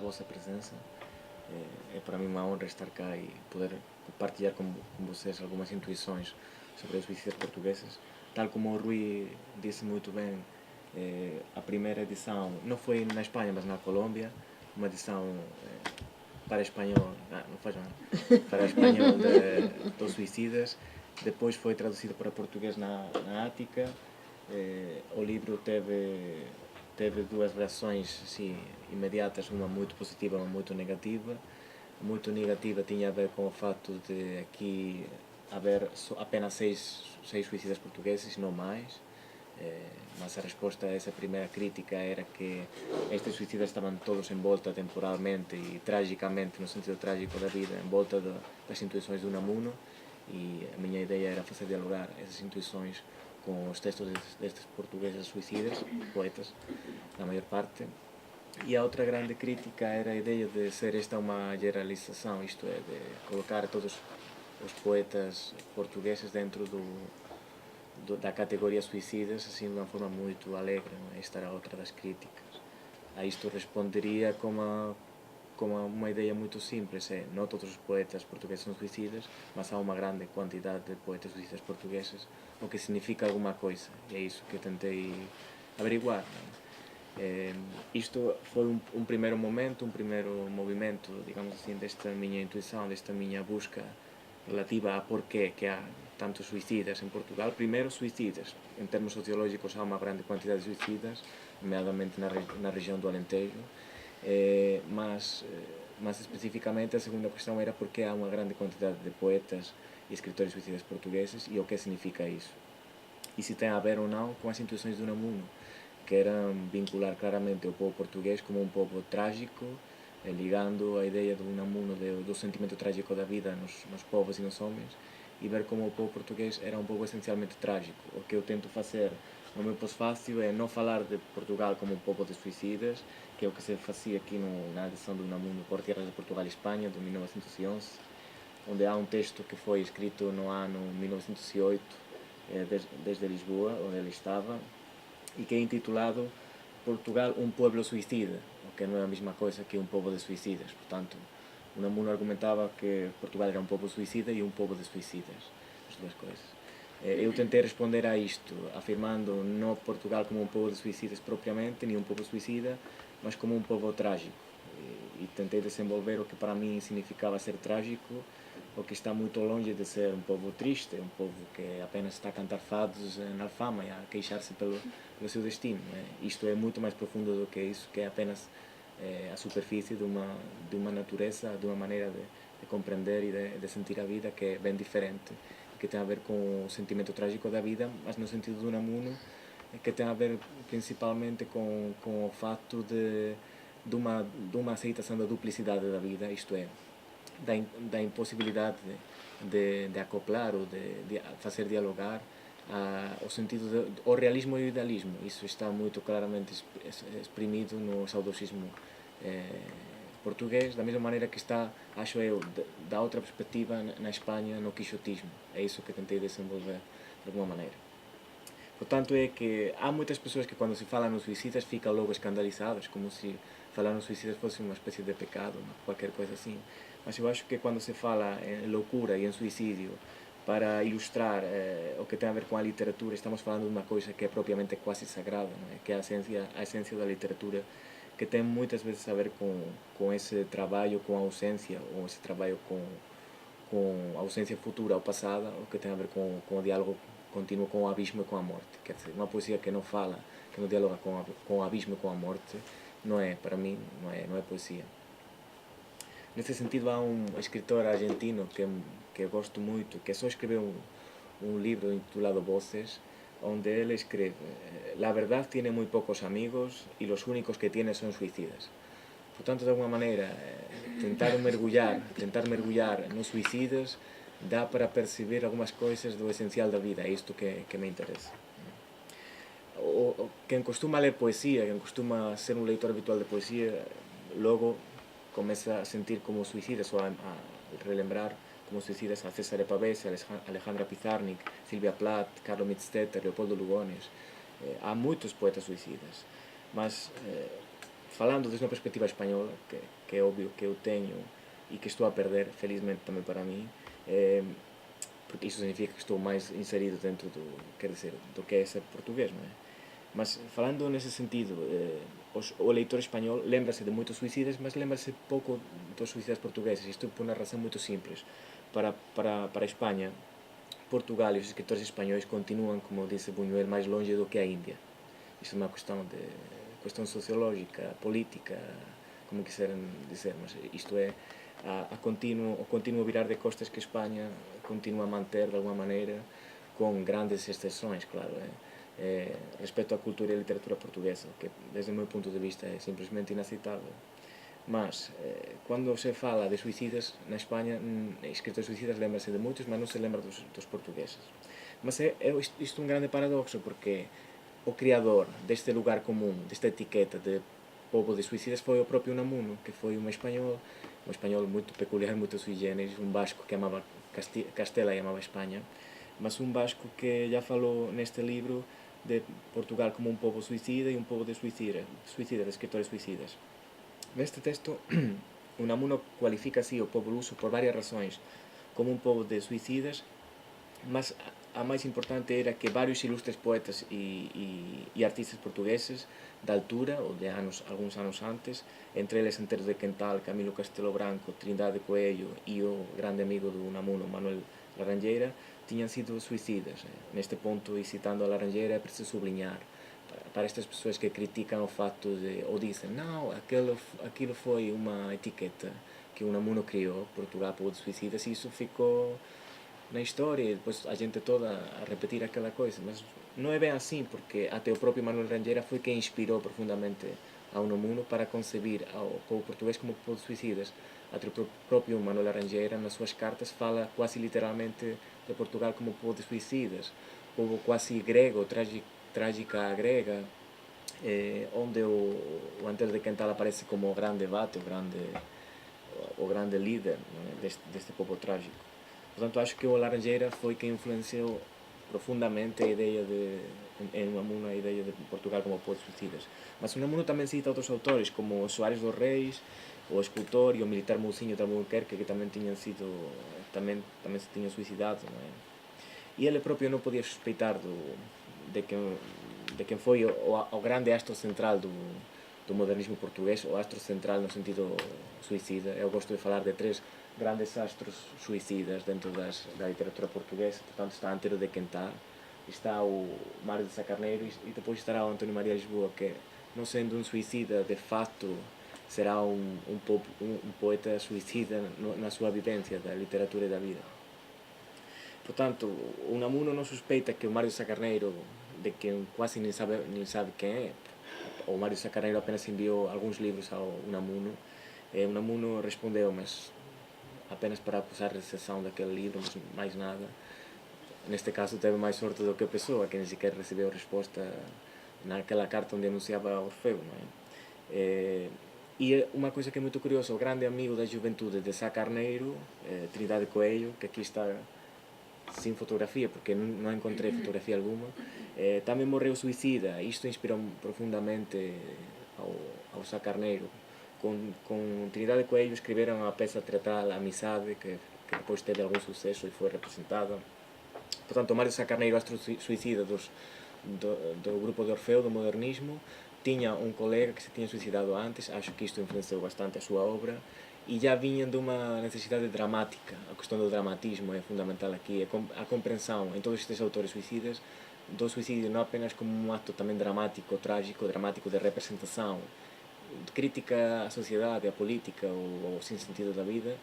vossa presença. É para mim uma honra estar cá e poder partilhar com vocês algumas intuições sobre os suicidas portugueses. Tal como o Rui disse muito bem, a primeira edição não foi na Espanha, mas na Colômbia, uma edição para espanhol, não faz mal, para espanhol dos suicidas. Depois foi traduzido para português na Ática. O livro teve duas reações assim, imediatas, uma muito positiva e uma muito negativa. Muito negativa tinha a ver com o fato de aqui haver apenas seis suicidas portugueses, não mais. Mas a resposta a essa primeira crítica era que estes suicidas estavam todos envolta temporalmente e tragicamente, no sentido trágico da vida, envolta das intuições do Unamuno, e a minha ideia era fazer dialogar essas intuições com os textos destes portugueses suicidas, poetas, na maior parte. E a outra grande crítica era a ideia de ser esta uma generalização, isto é, de colocar todos os poetas portugueses dentro da categoria suicidas, assim de uma forma muito alegre, não é? Esta era outra das críticas. A isto responderia com uma ideia muito simples, não todos os poetas portugueses são suicidas, mas há uma grande quantidade de poetas suicidas portugueses, o que significa alguma coisa, e é isso que eu tentei averiguar, não é? Isto foi um primeiro momento, um primeiro movimento, digamos assim, desta minha intuição, desta minha busca relativa a porquê que há tantos suicidas em Portugal. Primeiro, suicidas. Em termos sociológicos, há uma grande quantidade de suicidas, nomeadamente na região do Alentejo, mas especificamente a segunda questão era porque há uma grande quantidade de poetas e escritores suicidas portugueses e o que significa isso. E se tem a ver ou não com as intuições do Unamuno, que eram vincular claramente o povo português como um povo trágico, ligando a ideia do Unamuno do sentimento trágico da vida nos povos e nos homens, e ver como o povo português era um povo essencialmente trágico. O que eu tento fazer no meu pós-fácil é não falar de Portugal como um povo de suicidas, que é o que se fazia aqui na edição do Unamuno por Tierras de Portugal e Espanha, de 1911, onde há um texto que foi escrito no ano 1908, desde Lisboa, onde ele estava, e que é intitulado Portugal, um pueblo suicida, o que não é a mesma coisa que um povo de suicidas. Portanto, Unamuno argumentava que Portugal era um povo suicida e um povo de suicidas, as duas coisas. Eu tentei responder a isto, afirmando não Portugal como um povo de suicidas propriamente, nem um povo suicida, mas como um povo trágico. E tentei desenvolver o que para mim significava ser trágico, o que está muito longe de ser um povo triste, um povo que apenas está a cantar fados na Alfama e a queixar-se pelo seu destino. Isto é muito mais profundo do que isso, que é apenas a superfície de uma natureza, de uma maneira de compreender e de sentir a vida que é bem diferente, que tem a ver com o sentimento trágico da vida, mas no sentido do Unamuno, que tem a ver principalmente com o fato de uma aceitação da duplicidade da vida, isto é, da impossibilidade de acoplar ou de fazer dialogar o sentido o realismo e o idealismo. Isso está muito claramente exprimido no saudosismo português, da mesma maneira que está, acho eu, da outra perspectiva na Espanha, no quixotismo. É isso que tentei desenvolver de alguma maneira. Portanto, é que há muitas pessoas que quando se fala nos suicidas ficam logo escandalizadas, como se falar nos suicidas fosse uma espécie de pecado, qualquer coisa assim. Mas eu acho que quando se fala em loucura e em suicídio para ilustrar o que tem a ver com a literatura, estamos falando de uma coisa que é propriamente quase sagrada, não é? Que é a essência da literatura, que tem muitas vezes a ver com esse trabalho com a ausência, ou esse trabalho com a ausência futura ou passada, o que tem a ver com o diálogo contínuo com o abismo e com a morte. Quer dizer, uma poesia que não fala, que não dialoga com o abismo e com a morte, não é, para mim, não é poesia. Nesse sentido, há um escritor argentino que eu gosto muito, que só escreveu um livro intitulado Voces, onde ele escribe: La verdad tiene muy pocos amigos y los únicos que tiene son suicidas. Portanto, de alguma maneira, tentar mergulhar nos suicidas dá para perceber algumas coisas do essencial da vida. É isto que me interessa. Quem costuma ler poesia, quem costuma ser um leitor habitual de poesia, logo começa a sentir como suicidas, ou a relembrar como suicidas a César Pavese, Alejandra Pizarnik, Silvia Plath, Carlo Mittstetter, Leopoldo Lugones. Há muitos poetas suicidas, mas falando desde uma perspectiva espanhola, que é óbvio que eu tenho e que estou a perder, felizmente também para mim, porque isso significa que estou mais inserido dentro do, quer dizer, do que é ser português, não é? Mas falando nesse sentido, o leitor espanhol lembra-se de muitos suicidas, mas lembra-se pouco dos suicidas portugueses. Isto por uma razão muito simples. Para a Espanha, Portugal e os escritores espanhóis continuam, como disse Buñuel, mais longe do que a Índia. Isto é uma questão sociológica, política, como quiserem dizer, mas isto é o contínuo virar de costas que Espanha continua a manter de alguma maneira, com grandes exceções, claro, respeito à cultura e à literatura portuguesa, que desde o meu ponto de vista é simplesmente inaceitável. Mas, quando se fala de suicidas na Espanha, escritores suicidas lembra-se de muitos, mas não se lembra dos portugueses. Mas é isto um grande paradoxo, porque o criador deste lugar comum, desta etiqueta de povo de suicidas, foi o próprio Unamuno, que foi um espanhol muito peculiar, muito sui generis, um basco que amava Castela e amava Espanha, mas um basco que já falou neste livro de Portugal como um povo suicida e um povo de suicidas, de escritores suicidas. Neste texto, Unamuno cualifica así o povo luso por varias razóns como un povo de suicidas, mas a máis importante era que varios ilustres poetas e artistas portugueses da altura, ou de algúns anos antes, entre eles Entero de Quental, Camilo Castelo Branco, Trindade Coello e o grande amigo do Unamuno, Manuel Laranjeira, tiñan sido suicidas. Neste ponto, e citando a Laranjeira, é preciso sublinhar para estas pessoas que criticam o facto de, ou dizem, não, aquilo foi uma etiqueta que o Unamuno criou, Portugal povo de suicidas, e isso ficou na história e depois a gente toda a repetir aquela coisa, mas não é bem assim, porque até o próprio Manuel Rangeira foi quem inspirou profundamente a Unamuno para concebir ao povo português como povo de suicidas. Até o próprio Manuel Rangeira, nas suas cartas, fala quase literalmente de Portugal como povo de suicidas, povo quase grego, trágica grega, onde o Antero de Quental aparece como o grande debate, o grande líder, né, deste povo trágico. Portanto, acho que o Laranjeira foi quem influenciou profundamente a ideia em Unamuno, a ideia de Portugal como povo de suicidas. Mas Unamuno também cita outros autores, como o Soares dos Reis, o escultor e o militar Mousinho de Albuquerque, que também também se tinham suicidado, não é? E ele próprio não podia suspeitar de quem foi o grande astro central do modernismo português, o astro central no sentido suicida. Eu gosto de falar de três grandes astros suicidas dentro da literatura portuguesa. Portanto, está Antero de Quental, está o Mário de Sá Carneiro e depois estará o António Maria Lisboa, que, não sendo um suicida de fato, será um poeta suicida na sua vivência da literatura e da vida. Portanto, o Unamuno não suspeita que o Mário de Sá Carneiro, de quem quase nem sabe quem é, o Mário de Sá Carneiro apenas enviou alguns livros ao Unamuno. Unamuno respondeu, mas apenas para acusar de exceção daquele livro, mas mais nada. Neste caso teve mais sorte do que a pessoa, que nem sequer recebeu resposta naquela carta onde anunciava Orfeu, não é? E uma coisa que é muito curiosa, o grande amigo da juventude de Sá Carneiro, Trindade Coelho, que aqui está sem fotografia, porque não encontrei fotografia alguma, também morreu suicida. Isto inspirou profundamente ao Sá Carneiro. Com Trindade Coelho escreveram a peça teatral Amizade, que depois teve algum sucesso e foi representada. Portanto, o Mário Sá Carneiro, astro suicida do grupo de Orfeu, do modernismo, tinha um colega que se tinha suicidado antes. Acho que isto influenciou bastante a sua obra, e já vinha de uma necessidade dramática. A questão do dramatismo é fundamental aqui, a compreensão em todos estes autores suicidas do suicídio não apenas como um ato também dramático, trágico, dramático de representação, de crítica à sociedade, à política, ou sem sentido da vida,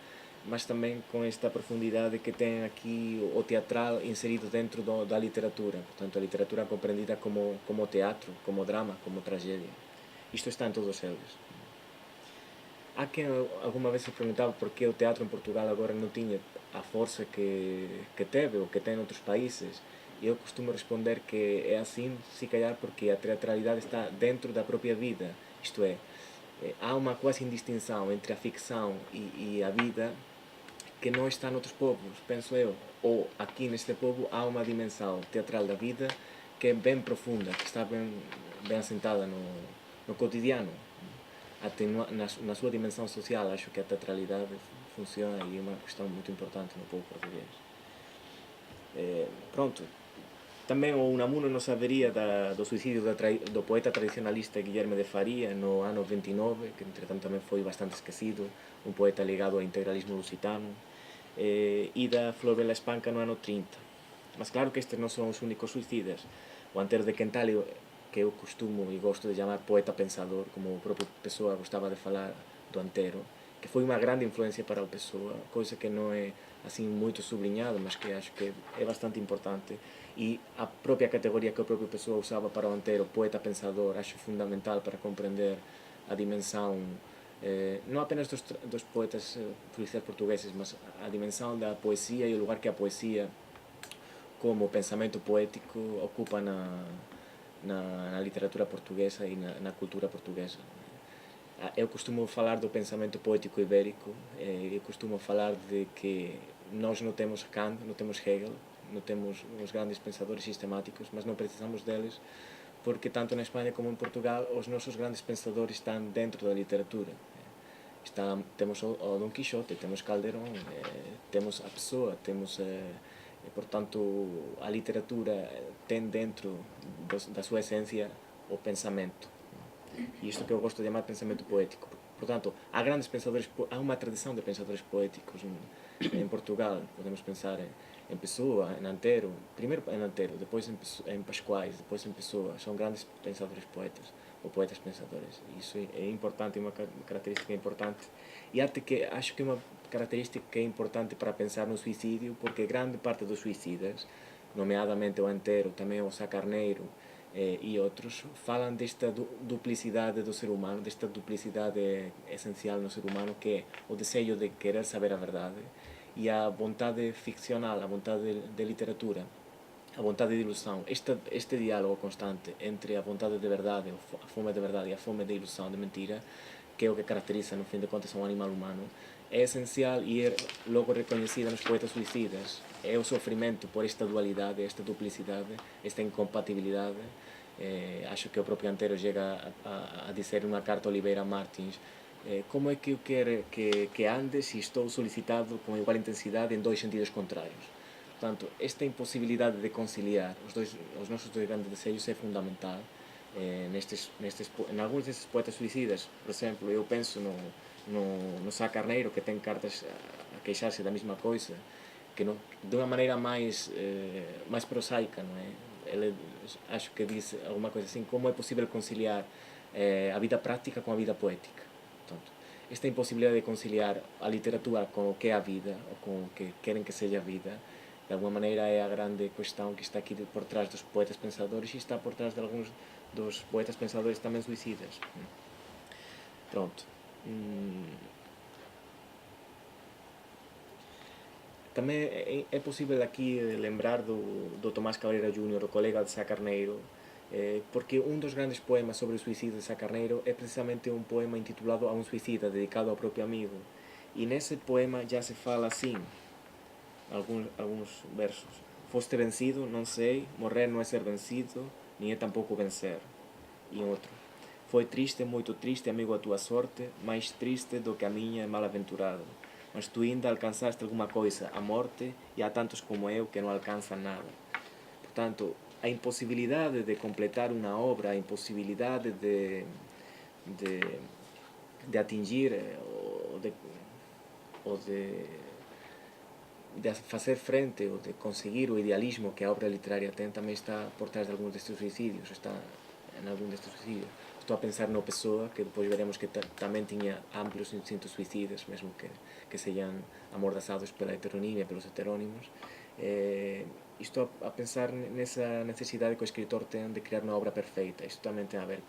mas também com esta profundidade que tem aqui o teatral inserido dentro da literatura. Portanto, a literatura compreendida como teatro, como drama, como tragédia. Isto está em todos eles. Há quem alguma vez se perguntava por que o teatro em Portugal agora não tinha a força que teve ou que tem em outros países. E eu costumo responder que é assim, se calhar porque a teatralidade está dentro da própria vida. Isto é, há uma quase indistinção entre a ficção e a vida que não está noutros povos, penso eu. Ou aqui neste povo há uma dimensão teatral da vida que é bem profunda, que está bem assentada no cotidiano. na sua dimensão social, acho que a teatralidade funciona e é uma questão muito importante no povo português. Pronto, também o Unamuno não saberia do suicídio do poeta tradicionalista Guilherme de Faria no ano 29, que entretanto também foi bastante esquecido, um poeta ligado ao integralismo lusitano, e da Flor Bela Espanca no ano 30. Mas claro que estes não são os únicos suicidas. O Antero de Quentalio, que eu costumo e gosto de chamar poeta pensador, como o próprio Pessoa gostava de falar do Antero, que foi uma grande influência para o Pessoa, coisa que não é assim muito sublinhada, mas que acho que é bastante importante. E a própria categoria que o próprio Pessoa usava para o Antero, poeta pensador, acho fundamental para compreender a dimensão não apenas dos poetas policiais portugueses, mas a dimensão da poesia e o lugar que a poesia como pensamento poético ocupa na literatura portuguesa e na cultura portuguesa. Eu costumo falar do pensamento poético ibérico, eu costumo falar de que nós não temos Kant, não temos Hegel, não temos os grandes pensadores sistemáticos, mas não precisamos deles porque tanto na Espanha como em Portugal os nossos grandes pensadores estão dentro da literatura. Temos o Dom Quixote, temos Calderón, temos a Pessoa, temos, portanto, a literatura tem dentro da sua essência o pensamento. E isto que eu gosto de chamar pensamento poético. Portanto, há uma tradição de pensadores poéticos em Portugal. Podemos pensar em Pessoa, em Antero, primeiro em Antero, depois em Pascoais, depois em Pessoa. São grandes pensadores poetas, ou poetas pensadores. Isso é importante, é uma característica importante. E acho que é uma característica que é importante para pensar no suicídio, porque grande parte dos suicidas, nomeadamente o Antero, também o Sá Carneiro, e outros, falam desta duplicidade do ser humano, desta duplicidade essencial no ser humano, que é o desejo de querer saber a verdade e a vontade ficcional, a vontade de literatura, a vontade de ilusão. Este diálogo constante entre a vontade de verdade, a fome de verdade e a fome de ilusão, de mentira, que é o que caracteriza, no fim de contas, um animal humano, é essencial e é logo reconhecida nos poetas suicidas. É o sofrimento por esta dualidade, esta duplicidade, esta incompatibilidade. Acho que o próprio Antero chega a dizer numa carta a Oliveira Martins: como é que eu quero que ande se estou solicitado com igual intensidade em dois sentidos contrários? Portanto, esta impossibilidade de conciliar os nossos dois grandes desejos é fundamental. Em alguns desses poetas suicidas, por exemplo, eu penso no Sá Carneiro, que tem cartas a queixar-se da mesma coisa, que não, de uma maneira mais prosaica, não é? Ele, acho que diz alguma coisa assim: como é possível conciliar a vida prática com a vida poética? Portanto, esta impossibilidade de conciliar a literatura com o que é a vida, ou com o que querem que seja a vida, de alguma maneira é a grande questão que está aqui por trás dos poetas pensadores e está por trás de alguns dos poetas pensadores também suicidas. Pronto. Também é possível aqui lembrar do Tomás Cabreira Júnior, o colega de Sá Carneiro, porque um dos grandes poemas sobre o suicídio de Sá Carneiro é precisamente um poema intitulado A um Suicida, dedicado ao próprio amigo. E nesse poema já se fala assim, alguns versos: foste vencido, não sei, morrer não é ser vencido, nem é tampouco vencer. E outro: foi triste, muito triste, amigo, a tua sorte, mais triste do que a minha, mal-aventurado. Mas tu ainda alcançaste alguma coisa, a morte, e há tantos como eu que não alcançam nada. Portanto, a impossibilidade de completar uma obra, a impossibilidade de atingir ou de fazer frente ou de conseguir o idealismo que a obra literária tem, também está por trás de alguns destes suicídios, está em algum destes suicídios. Estou a pensar no Pessoa, que depois veremos que também tinha amplos instintos suicidas, mesmo que sejam amordaçados pela heteronímia, pelos heterónimos. Estou a pensar nessa necessidade que o escritor tem de criar uma obra perfeita. Isto também tem a ver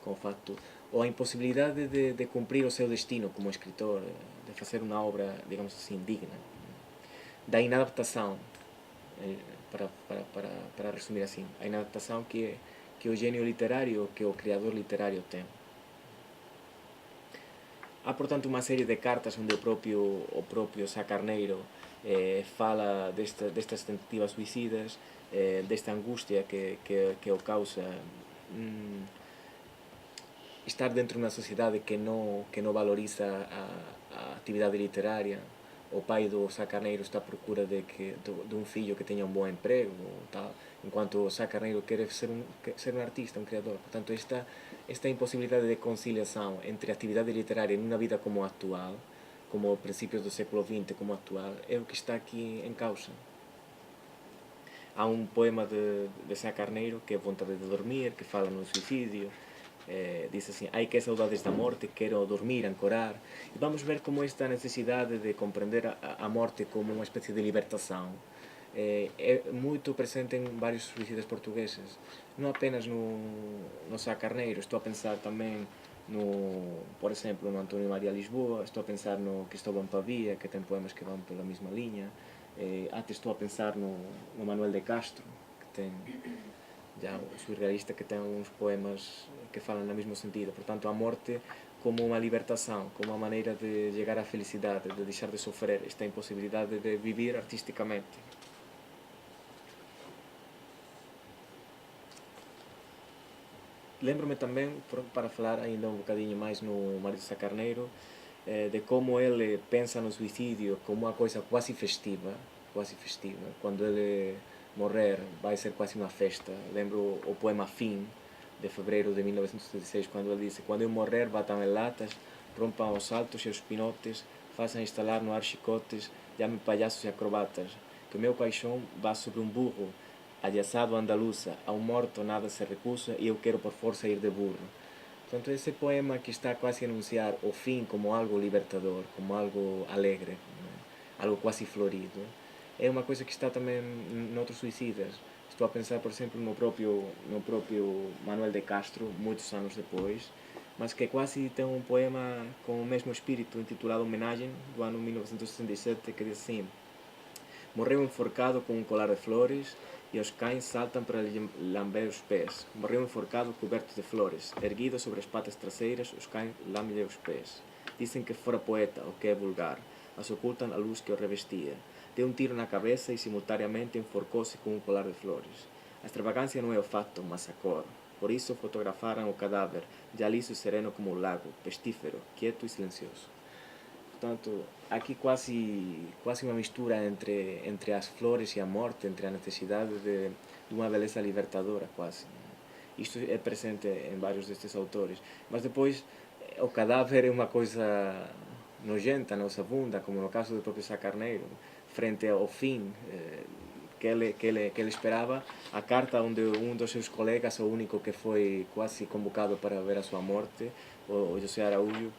com o facto, ou a impossibilidade de cumprir o seu destino como escritor, de fazer uma obra, digamos assim, digna. Da inadaptação, para resumir assim, a inadaptação que o gênio literário, que o criador literário tem. Há, portanto, uma série de cartas onde o próprio Sá Carneiro fala destas tentativas suicidas, desta angústia que o causa estar dentro de uma sociedade que não valoriza a atividade literária. O pai do Sá Carneiro está à procura de um filho que tenha um bom emprego, tal, enquanto o Sá Carneiro quer ser um artista, um criador. Portanto, esta impossibilidade de conciliação entre a atividade literária numa vida como a atual, como princípios do século XX, como a atual, é o que está aqui em causa. Há um poema de Sá Carneiro, que é Vontade de Dormir, que fala no suicídio. Diz assim: ai que saudades da morte, quero dormir, ancorar. E vamos ver como esta necessidade de compreender a morte como uma espécie de libertação é muito presente em vários suicidas portugueses. Não apenas no Sá Carneiro, estou a pensar também por exemplo, no António Maria Lisboa, estou a pensar no Cristóvão Pavia, que tem poemas que vão pela mesma linha. Até estou a pensar no Manuel de Castro, que tem já o surrealista, que tem alguns poemas que falam no mesmo sentido. Portanto, a morte como uma libertação, como uma maneira de chegar à felicidade, de deixar de sofrer, esta impossibilidade de viver artisticamente. Lembro-me também, para falar ainda um bocadinho mais no Mário de Sá Carneiro, de como ele pensa no suicídio como uma coisa quase festiva. Quando ele morrer vai ser quase uma festa. Lembro o poema Fim, de fevereiro de 1976, quando ele disse: quando eu morrer batam em latas, rompam os saltos e os pinotes, façam instalar no ar chicotes, chamem palhaços e acrobatas, que o meu caixão vá sobre um burro, alhaçado andaluza, ao morto nada se recusa e eu quero por força ir de burro. Portanto, esse poema que está quase a anunciar o fim como algo libertador, como algo alegre, algo quase florido, é uma coisa que está também noutros suicidas. Estou a pensar, por exemplo, no próprio Manuel de Castro, muitos anos depois, mas que quase tem um poema com o mesmo espírito, intitulado Homenagem, do ano 1967, que diz assim: morreu enforcado com um colar de flores e os cães saltam para lhe lamber os pés. Morreu enforcado coberto de flores, erguido sobre as patas traseiras, os cães lambem-lhe os pés. Dizem que fora poeta, o que é vulgar, mas ocultam a luz que o revestia. Deu um tiro na cabeça e simultaneamente enforcou-se com um colar de flores. A extravagância não é o fato, mas a cor. Por isso fotografaram o cadáver, já liso e sereno como o lago, pestífero, quieto e silencioso. Portanto, aqui quase uma mistura entre as flores e a morte, entre a necessidade de uma beleza libertadora, quase. Isto é presente em vários destes autores. Mas depois, o cadáver é uma coisa nojenta, nauseabunda, como no caso do próprio Sá Carneiro, frente ao fim que ele esperava, a carta onde um dos seus colegas, o único que foi quase convocado para ver a sua morte, o José Araújo,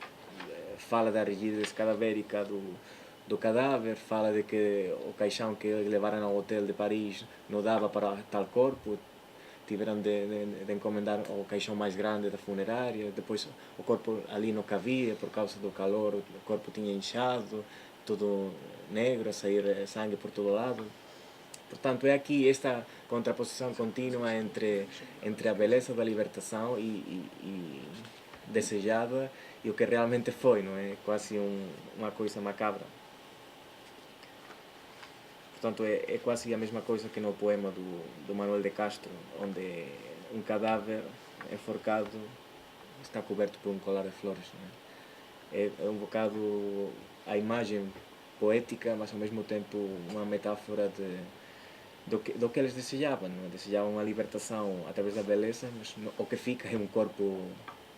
fala da rigidez cadavérica do cadáver, fala de que o caixão que levaram ao hotel de Paris não dava para tal corpo, tiveram de encomendar o caixão mais grande da funerária, depois o corpo ali não cabia por causa do calor, o corpo tinha inchado, todo negro, a sair sangue por todo lado. Portanto, é aqui esta contraposição contínua entre a beleza da libertação e desejada e o que realmente foi, não é? Quase uma coisa macabra. Portanto, é quase a mesma coisa que no poema do Manuel de Castro, onde um cadáver enforcado está coberto por um colar de flores. Não é? É um bocado a imagem poética, mas ao mesmo tempo uma metáfora do que eles desejavam. Não é? Desejavam a libertação através da beleza, mas o que fica é um corpo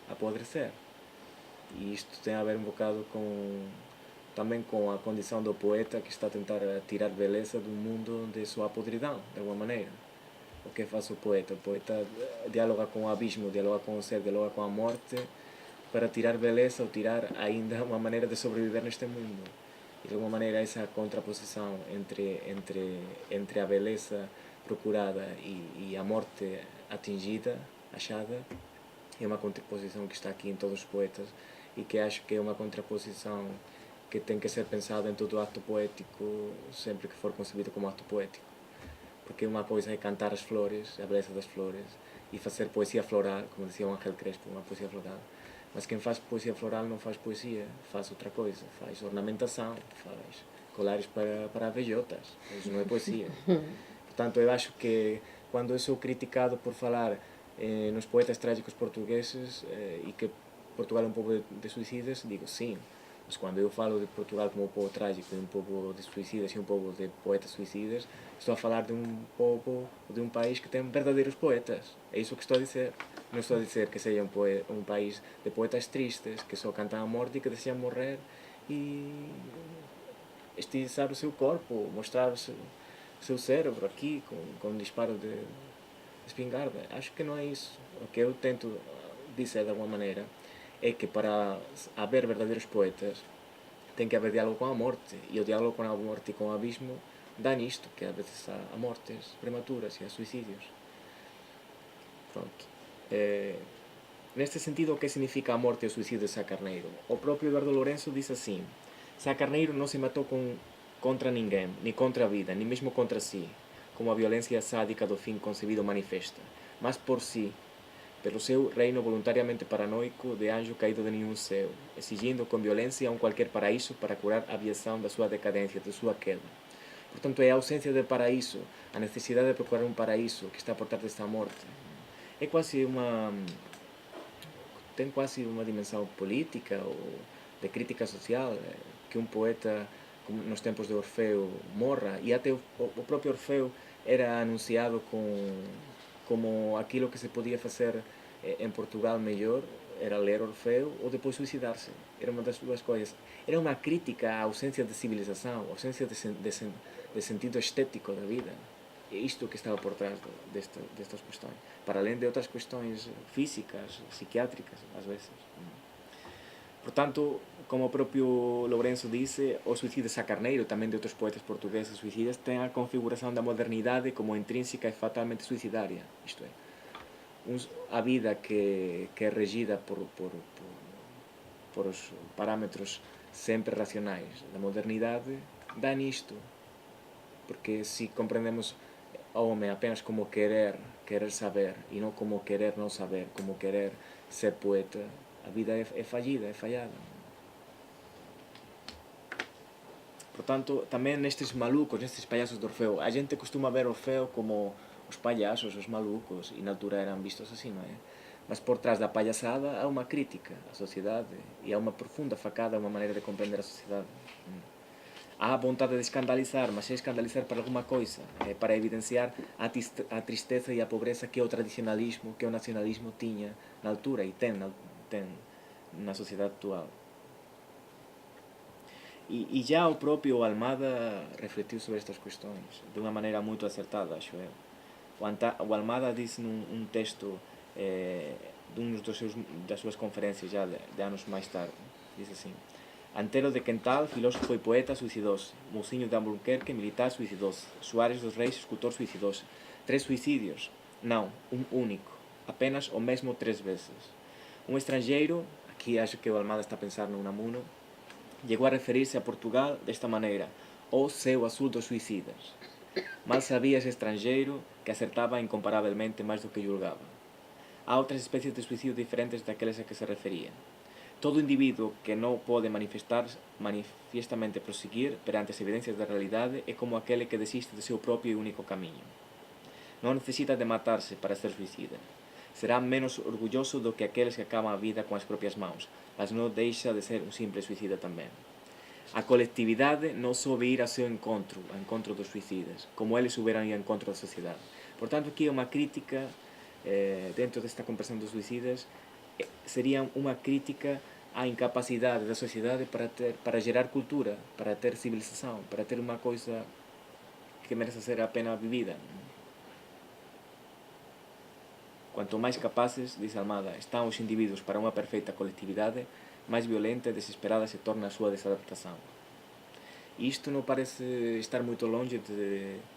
a apodrecer. E isto tem a ver um bocado também com a condição do poeta que está a tentar tirar beleza de um mundo onde só há podridão, de alguma maneira. O que faz o poeta? O poeta dialoga com o abismo, dialoga com o ser, dialoga com a morte para tirar beleza ou tirar ainda uma maneira de sobreviver neste mundo. E de alguma maneira essa contraposição entre a beleza procurada e a morte atingida, achada, é uma contraposição que está aqui em todos os poetas e que acho que é uma contraposição que tem que ser pensada em todo ato poético sempre que for concebido como ato poético. Porque uma coisa é cantar as flores, a beleza das flores, e fazer poesia floral, como dizia o Ángel Crespo, uma poesia floral. Mas quem faz poesia floral não faz poesia, faz outra coisa, faz ornamentação, faz colares para abelhotas. Isso não é poesia. Portanto, eu acho que quando eu sou criticado por falar nos poetas trágicos portugueses e que Portugal é um povo de suicidas, digo sim. Mas quando eu falo de Portugal como um povo trágico, de um povo de suicidas e um povo de poetas suicidas, estou a falar de um povo, de um país que tem verdadeiros poetas. É isso que estou a dizer. Não estou a dizer que seja um país de poetas tristes, que só cantam a morte e que desejam morrer e estilizar o seu corpo, mostrar o seu cérebro aqui com um disparo de espingarda. Acho que não é isso. O que eu tento dizer de alguma maneira é que para haver verdadeiros poetas tem que haver diálogo com a morte, e o diálogo com a morte e com o abismo dá nisto, que às vezes há mortes prematuras e há suicídios. Pronto. Neste sentido, o que significa a morte e o suicídio de Sá Carneiro? O próprio Eduardo Lourenço diz assim: Sá Carneiro não se matou contra ninguém, nem contra a vida, nem mesmo contra si, como a violência sádica do fim concebido manifesta, mas por si, pelo seu reino voluntariamente paranoico de anjo caído de nenhum céu, exigindo com violência um qualquer paraíso para curar a aviação da sua decadência, da sua queda. Portanto, é a ausência de paraíso, a necessidade de procurar um paraíso que está por trás desta morte. É quase uma... tem quase uma dimensão política ou de crítica social, que um poeta, nos tempos de Orfeu, morra, e até o próprio Orfeu era anunciado como aquilo que se podia fazer em Portugal melhor, era ler Orfeu ou depois suicidar-se. Era uma das duas coisas. Era uma crítica à ausência de civilização, à ausência de sentido estético da vida. É isto que estava por trás destas questões, para além de outras questões físicas, psiquiátricas, às vezes. Portanto, como o próprio Lourenço disse, o suicídio de Sá Carneiro, também de outros poetas portugueses suicidas, tem a configuração da modernidade como intrínseca e fatalmente suicidária. Isto é, a vida que é regida por os parâmetros sempre racionais da modernidade dá nisto. Porque se compreendemos ao homem apenas como querer saber e não como querer não saber, como querer ser poeta, a vida é fallida, é falhada. Portanto, também nestes malucos, nestes palhaços de Orfeu, a gente costuma ver Orfeu como os palhaços, os malucos, e na altura eram vistos assim, não é? Mas por trás da palhaçada há uma crítica à sociedade e há uma profunda facada, uma maneira de compreender a sociedade. Há vontade de escandalizar, mas é escandalizar para alguma coisa, para evidenciar a tristeza e a pobreza que o tradicionalismo, que o nacionalismo tinha na altura e tem na sociedade atual. E já o próprio Almada refletiu sobre estas questões de uma maneira muito acertada, acho eu. O Almada disse num texto de um das suas conferências já de anos mais tarde, diz assim: Antero de Quental, filósofo e poeta, suicidou-se. Mousinho de Albuquerque, militar, suicidou-se. Soares dos Reis, escultor, suicidou-se. 3 suicídios? Não, um único. Apenas o mesmo 3 vezes. Um estrangeiro, aqui acho que o Almada está a pensar no Unamuno, llegó a referirse a Portugal desta maneira: o céu azul dos suicidas. Mal sabía ese estrangeiro que acertaba incomparavelmente máis do que julgaba. Há outras especies de suicidio diferentes daqueles a que se refería. Todo individuo que non pode manifiestamente proseguir perante as evidencias da realidade é como aquele que desiste do seu propio e único camiño. Non necesita de matarse para ser suicida. Será menos orgulloso do que aqueles que acaban a vida con as propias mãos, mas non deixa de ser un simple suicida tamén. A colectividade non soube ir ao seu encontro, ao encontro dos suicidas, como eles souberan ir ao encontro da sociedade. Portanto, aquí é unha crítica, dentro desta conversión dos suicidas, sería unha crítica á incapacidade da sociedade para gerar cultura, para ter civilización, para ter unha coisa que merece ser a pena vivida. Quanto máis capaces, dice Almada, están os individuos para unha perfeita colectividade, máis violenta e desesperada se torna a súa desadaptación. E isto non parece estar moito longe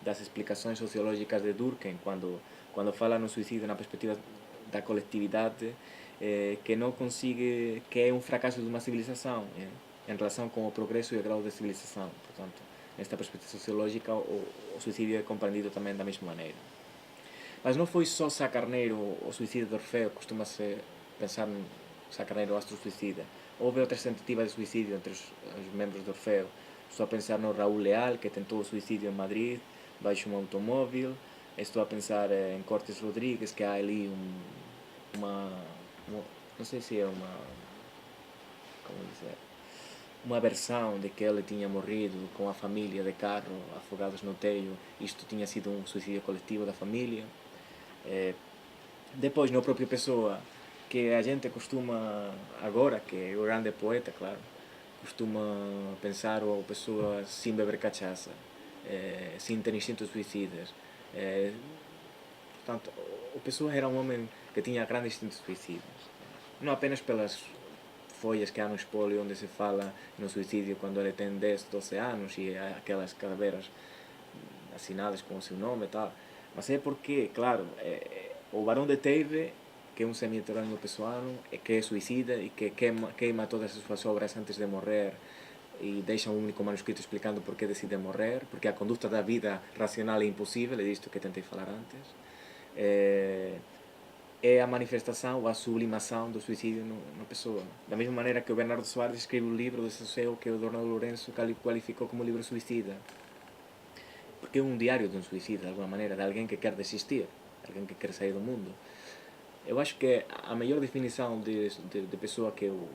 das explicacións sociológicas de Durkheim cando fala no suicidio na perspectiva da colectividade, que non consigue, que é un fracaso de unha civilización en relación con o progreso e o grau de civilización. Portanto, nesta perspectiva sociológica o suicidio é comprendido tamén da mesma maneira. Mas non foi só Sá Carneiro o suicidio de Orfeo, costuma-se pensar en Sá Carneiro astro suicida. Houve outras tentativas de suicidio entre os membros de Orfeo. Estou a pensar no Raúl Leal, que tentou o suicidio en Madrid baixo un automóvil, Estou a pensar em Cortes Rodrigues, que há ali não sei se é como dizer, uma versão de que ele tinha morrido com a família de carro, afogados no Tejo. Isto tinha sido um suicídio coletivo da família. Depois, no próprio Pessoa, que a gente costuma, agora, que é o grande poeta, claro, costuma pensar o Pessoa sem beber cachaça, sem ter instintos suicidas. Portanto, o Pessoa era um homem que tinha grandes instintos suicidas. Não apenas pelas folhas que há no espólio onde se fala no suicídio quando ele tem 10, 12 anos e aquelas calaveras assinadas com o seu nome e tal, mas é porque, claro, o Barão de Teibe, que é um semi-heterônimo pessoano, que é suicida e que queima todas as suas obras antes de morrer e deixa um único manuscrito explicando por que decide morrer, porque a conduta da vida racional é impossível, é disto que tentei falar antes. É a manifestação ou a sublimação do suicídio na pessoa. Da mesma maneira que o Bernardo Soares escreve o livro do Desassossego que o Dornado Lourenço qualificou como livro suicida. Porque é um diário de um suicida, de alguma maneira, de alguém que quer desistir, de alguém que quer sair do mundo. Eu acho que a melhor definição de pessoa que eu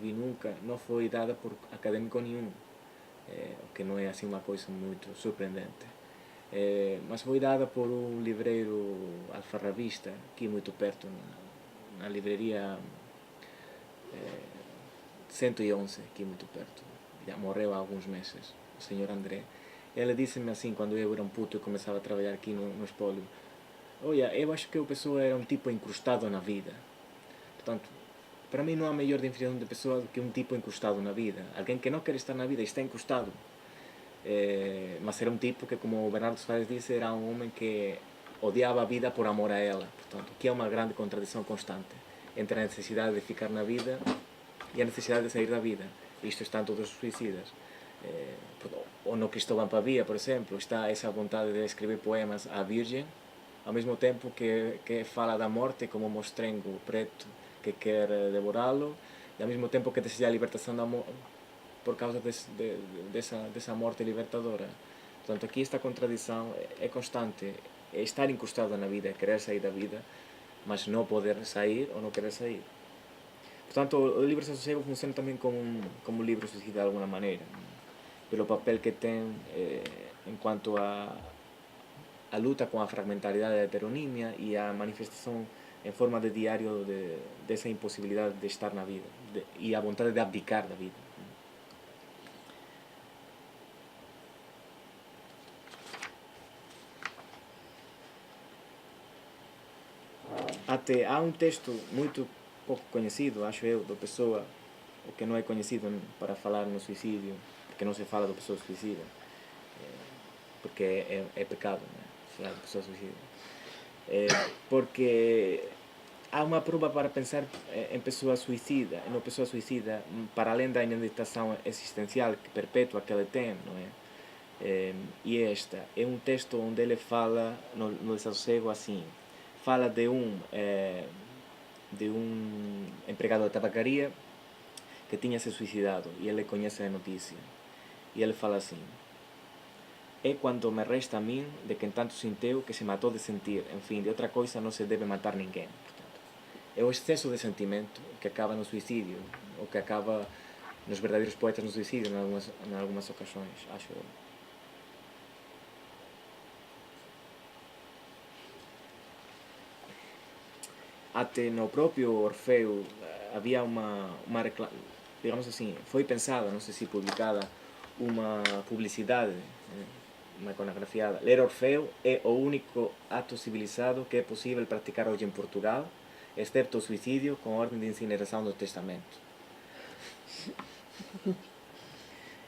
vi nunca não foi dada por académico nenhum, o que não é assim uma coisa muito surpreendente. Mas foi dada por um livreiro alfarrabista, aqui muito perto, na livraria 111, aqui muito perto. Já morreu há alguns meses, o senhor André. Ele disse-me assim, quando eu era um puto e começava a trabalhar aqui no espólio: olha, eu acho que o pessoa era um tipo incrustado na vida. Portanto, para mim não há melhor definição de pessoa do que um tipo incrustado na vida. Alguém que não quer estar na vida e está incrustado. Mas era um tipo que, como o Bernardo Soares disse, era um homem que odiava a vida por amor a ela. Portanto, que é uma grande contradição constante entre a necessidade de ficar na vida e a necessidade de sair da vida. Isto está em todos os suicidas. Ou no Cristóvão Pavia, por exemplo, está essa vontade de escrever poemas à Virgem, ao mesmo tempo que fala da morte como um mostrengo preto que quer devorá-lo, e ao mesmo tempo que deseja a libertação da por causa dessa morte libertadora. Portanto, aqui esta contradição é constante. É estar encostado na vida, é querer sair da vida, mas não poder sair ou não querer sair. Portanto, o livro Desassossego funciona também como um livro suicida de alguma maneira, pelo papel que tem enquanto a luta com a fragmentariedade da heteronímia e a manifestação em forma de diário dessa impossibilidade de estar na vida e a vontade de abdicar da vida. Até há um texto muito pouco conhecido, acho eu, da pessoa, o que não é conhecido para falar no suicídio, porque não se fala da pessoa suicida, porque é pecado, né? Falar da pessoa suicida. Porque há uma prova para pensar em pessoa suicida, no pessoa suicida, para além da inadaptação existencial perpétua que ele tem, não é? E esta é um texto onde ele fala no Desassossego assim, fala de um empregado de tabacaria que tinha se suicidado e ele conhece a notícia e ele fala assim: é quando me resta a mim de quem tanto senteu que se matou de sentir, enfim, de outra coisa não se deve matar ninguém. Portanto, é o excesso de sentimento que acaba no suicídio, ou que acaba nos verdadeiros poetas no suicídio em algumas ocasiões, acho eu. Até no próprio Orfeu havia digamos assim, foi pensada, não sei se publicada, uma publicidade, uma iconografiada. Ler Orfeu é o único ato civilizado que é possível praticar hoje em Portugal, excepto o suicídio com ordem de incineração do testamento.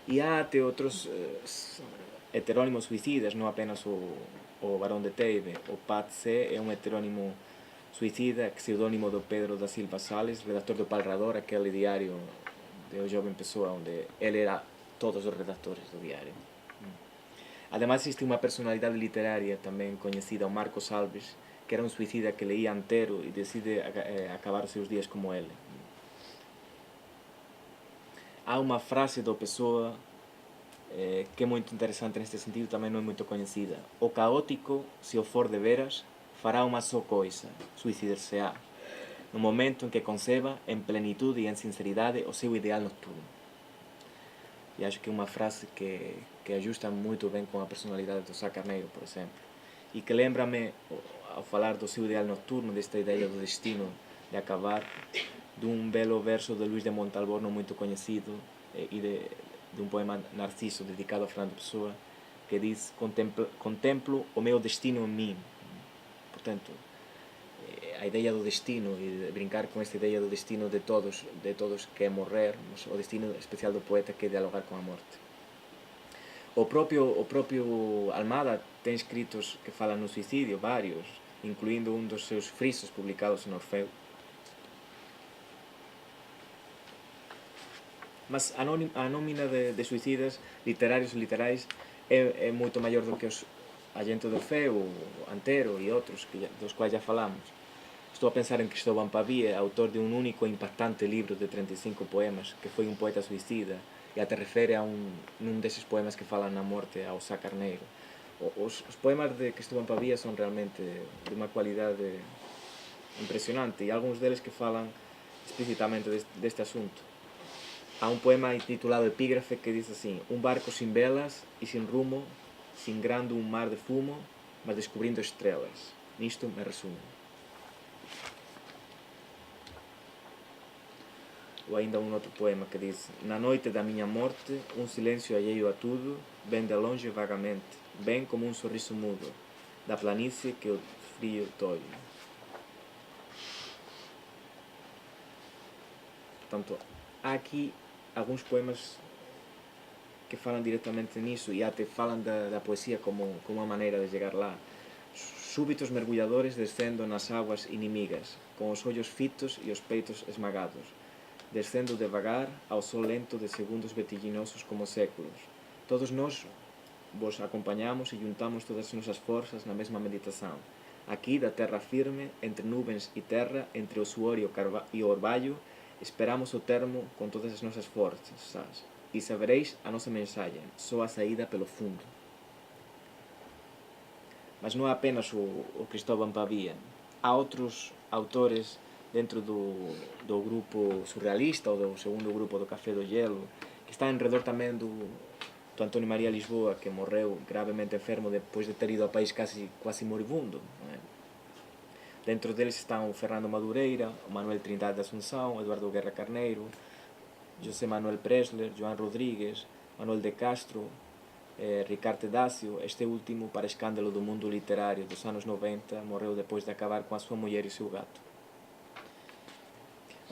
E há até outros heterónimos suicidas, não apenas o Barão de Teibe. O Pat C é um heterónimo suicida, pseudónimo do Pedro da Silva Sales, redator do Palrador, aquele diário de O Jovem Pessoa, onde ele era todos os redactores do diário. Además existe uma personalidade literária também conhecida, o Marcos Alves, que era um suicida que leía inteiro e decide acabar os seus dias como ele. Há uma frase do Pessoa que é muito interessante neste sentido, também não é muito conhecida. O caótico, se o for de veras, fará uma só coisa, suicidar-se-á, no momento em que conceba, em plenitude e em sinceridade, o seu ideal noturno. E acho que é uma frase que ajusta muito bem com a personalidade do Sá Carneiro, por exemplo. E que lembra-me, ao falar do seu ideal noturno, desta ideia do destino de acabar, de um belo verso de Luís de Montalbán, não muito conhecido, e de um poema Narciso, dedicado a Fernando Pessoa, que diz: contemplo o meu destino em mim. Portanto, a ideia do destino, e de brincar com esta ideia do destino de todos que é morrer, mas o destino especial do poeta, que é dialogar com a morte. O próprio Almada tem escritos que falam no suicídio, vários, incluindo um dos seus frisos publicados no Orfeu. Mas a nómina de suicidas literários e literais é moito maior do que os Allento do Orfeu, Antero e outros dos quais já falamos. Estou a pensar en Cristóbal Pavía, autor de un único e impactante libro de 35 poemas, que foi un poeta suicida, e até refere a un deses poemas que falan na morte ao Sá Carneiro. Os poemas de Cristóbal Pavía son realmente de unha cualidade impresionante, e algúns deles que falan explícitamente deste asunto. Há un poema titulado Epígrafe que diz así: un barco sin velas e sin rumo, singrando un mar de fumo, mas descubrindo estrelas. Nisto me resumo. Ou ainda un outro poema que diz: na noite da miña morte, un silencio alleio a tudo, ven de longe vagamente, ven como un sorriso mudo, da planicie que o frío tolhe. Portanto, há aquí algúns poemas que falan directamente niso, e até falan da poesía como unha maneira de chegar lá. Súbitos mergulladores descendo nas aguas inimigas, con os ollos fitos e os peitos esmagados, descendo devagar ao sol lento de segundos vertiginosos como séculos. Todos nós vos acompañamos e juntamos todas as nosas forzas na mesma meditación. Aquí, da terra firme, entre nubens e terra, entre o suor e o orballo, esperamos o termo con todas as nosas forzas. E sabereis a nosa mensaxe, só a saída pelo fundo. Mas non é apenas o Cristóbal Pavía. Há outros autores dentro do grupo surrealista, ou do segundo grupo do Café do Hielo, que están alrededor tamén do Antonio María Lisboa, que morreu gravemente enfermo depois de ter ido ao país quase moribundo. Dentro deles están o Fernando Madureira, o Manuel Trindade de Asunción, Eduardo Guerra Carneiro, José Manuel Presler, Joan Rodríguez, Manuel de Castro, Ricardo Dacio. Este último, para escándalo do mundo literario dos anos 90, morreu depois de acabar com a súa muller e o seu gato.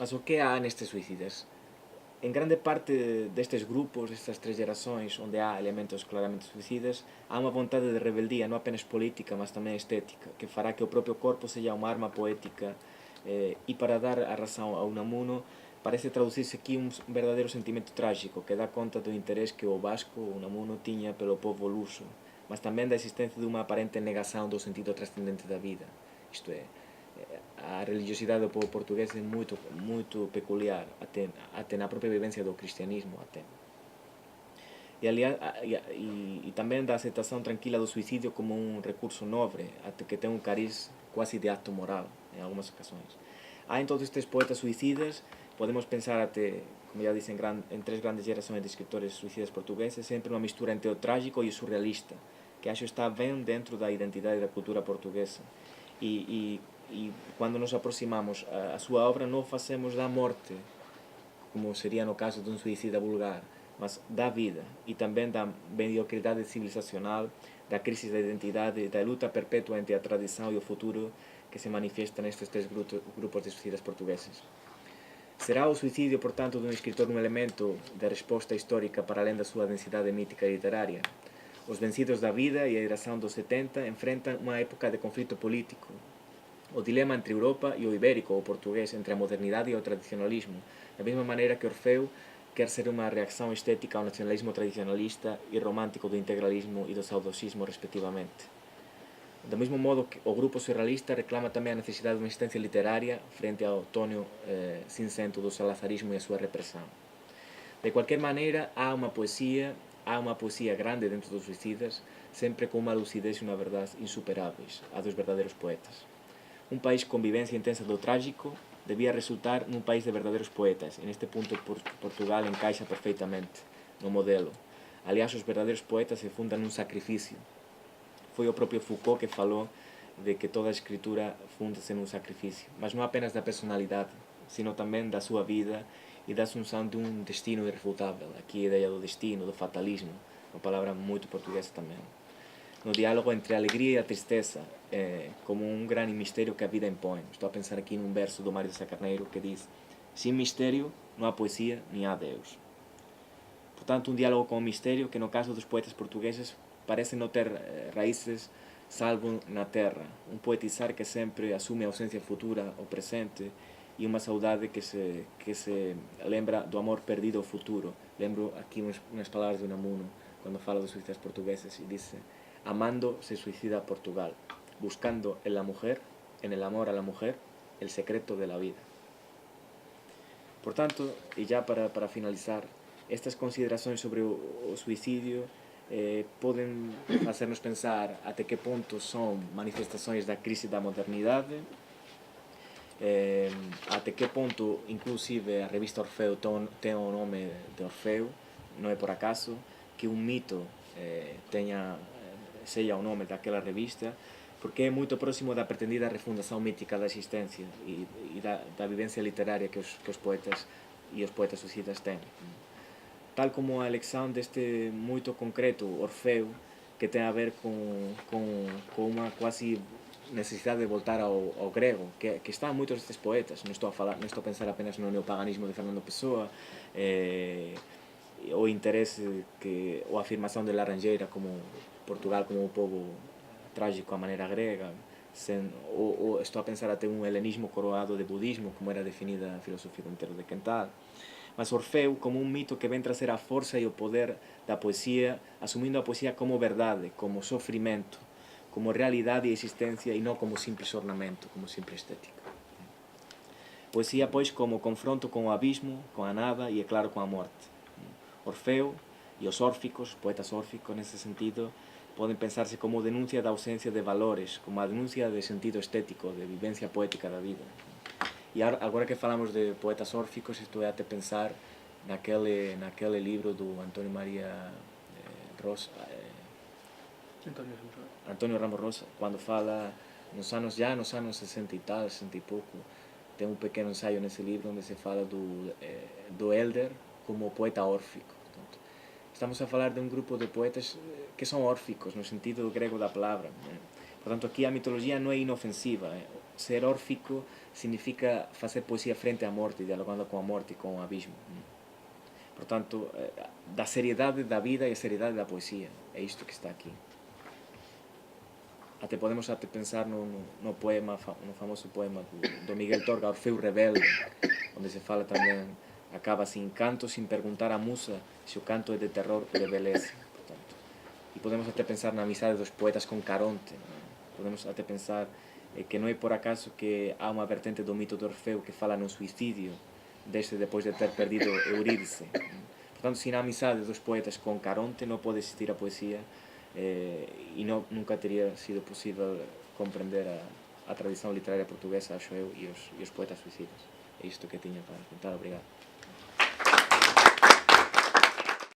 Mas o que há nestes suicidas? En grande parte destes grupos, destas tres gerações, onde há elementos claramente suicidas, há unha vontade de rebeldía non apenas política, mas tamén estética, que fará que o propio corpo seja unha arma poética, e para dar a razón a Unamuno, parece traducirse aquí un verdadeiro sentimento trágico que dá conta do interés que o vasco, Unamuno, tiña pelo povo luso, mas tamén da existencia dunha aparente negación do sentido trascendente da vida. Isto é, a religiosidade do povo portugués é moito peculiar, até na propia vivencia do cristianismo. E tamén da aceptación tranquila do suicidio como un recurso nobre, até que ten un cariz quasi de acto moral en algunhas ocasións. Há en todos estes poetas suicidas, podemos pensar até, como já dicen, en tres grandes gerações de escritores suicidas portugueses, sempre unha mistura entre o trágico e o surrealista, que acho está ben dentro da identidade da cultura portuguesa. E cando nos aproximamos a súa obra, non facemos da morte, como sería no caso dun suicida vulgar, mas da vida, e tamén da mediocridade civilizacional, da crisis da identidade, da luta perpetua entre a tradición e o futuro que se manifiesta nestes tres grupos de suicidas portugueses. Será o suicidio, por tanto, dun escritor un elemento de resposta histórica para alén da súa densidade mítica e literaria? Os vencidos da vida e a geración dos 70 enfrentan unha época de conflito político, o dilema entre Europa e o ibérico, o portugués, entre a modernidade e o tradicionalismo, da mesma maneira que Orfeu quer ser unha reacción estética ao nacionalismo tradicionalista e romántico do integralismo e do saudosismo, respectivamente. Do mesmo modo que o grupo surrealista reclama tamén a necesidade de unha existencia literaria frente ao outono cincento do salazarismo e a súa represión. De cualquier maneira, há unha poesía há uma poesia grande dentro dos suicidas, sempre com uma lucidez e uma verdade insuperáveis, a dos verdadeiros poetas. Um país com vivência intensa do trágico devia resultar num país de verdadeiros poetas, e neste ponto Portugal encaixa perfeitamente no modelo. Aliás, os verdadeiros poetas se fundam num sacrifício. Foi o próprio Foucault que falou de que toda a escritura funda-se num sacrifício, mas não apenas da personalidade, sino também da sua vida e da assunção de um destino irrefutável. Aqui a ideia do destino, do fatalismo, uma palavra muito portuguesa também. No diálogo entre a alegria e a tristeza, como um grande mistério que a vida impõe. Estou a pensar aqui num verso do Mário de Sá Carneiro que diz: sem mistério não há poesia nem há Deus. Portanto, um diálogo com o mistério que, no caso dos poetas portugueses, parece não ter raízes salvo na terra. Um poetizar que sempre assume a ausência futura ou presente e uma saudade que se lembra do amor perdido ao futuro. Lembro aqui umas palavras de Unamuno, quando fala dos suicidas portugueses, e diz: amando se suicida Portugal, buscando en la mujer, en el amor a la mujer, el secreto de la vida. Por tanto, e já para finalizar, estas considerações sobre o suicídio podem fazer-nos pensar até que ponto são manifestações da crise da modernidade, até que ponto, inclusive, a revista Orfeu tem o nome de Orfeu, não é por acaso que um mito seja o nome daquela revista, porque é muito próximo da pretendida refundação mítica da existência e da vivência literária que os poetas e os poetas suicidas têm. Tal como a elección deste muito concreto Orfeu, que ten a ver con unha quasi necesidade de voltar ao grego, que está en moitos destes poetas. Non estou a pensar apenas no neopaganismo de Fernando Pessoa, o interese ou a afirmación de Laranjeira como Portugal como un pobo trágico a maneira grega, ou estou a pensar até un helenismo coroado de budismo, como era definida a filosofía do Entero de Quental. Mas Orfeu como un mito que ven trazer a forza e o poder da poesía, asumindo a poesía como verdade, como sofrimento, como realidade e existencia, e non como simples ornamento, como simple estética. Poesía, pois, como confronto con o abismo, con a nada e, é claro, con a morte. Orfeu e os órficos, poetas órficos, nesse sentido, poden pensarse como denuncia da ausencia de valores, como a denuncia de sentido estético, de vivencia poética da vida. E agora que falamos de poetas órficos, estou a te pensar naquele livro do António Maria Rosa, António Ramos Rosa, quando fala nos anos 60 e tal, 60 e pouco, tem um pequeno ensaio nesse livro onde se fala do Elder como poeta órfico. Portanto, estamos a falar de um grupo de poetas que são órficos, no sentido grego da palavra. Portanto, aqui a mitologia não é inofensiva. Ser órfico significa facer poesía frente á morte, dialogando con a morte e con o abismo. Portanto, da seriedade da vida e a seriedade da poesía. É isto que está aquí. Até podemos pensar no famoso poema do Miguel Torga, Orfeu Rebelde, onde se fala tamén, acaba sin canto, sin perguntar a musa se o canto é de terror ou de beleza. Portanto, e podemos até pensar na amizade dos poetas con Caronte. Podemos até pensar que non é por acaso que há unha vertente do mito de Orfeu que fala no suicidio desde depois de ter perdido Eurídice. Portanto, sin a amizade dos poetas con Caronte non pode existir a poesía e nunca teria sido posible comprender a tradición literaria portuguesa, acho eu, e os poetas suicidas. É isto que tiña para contar. Obrigado.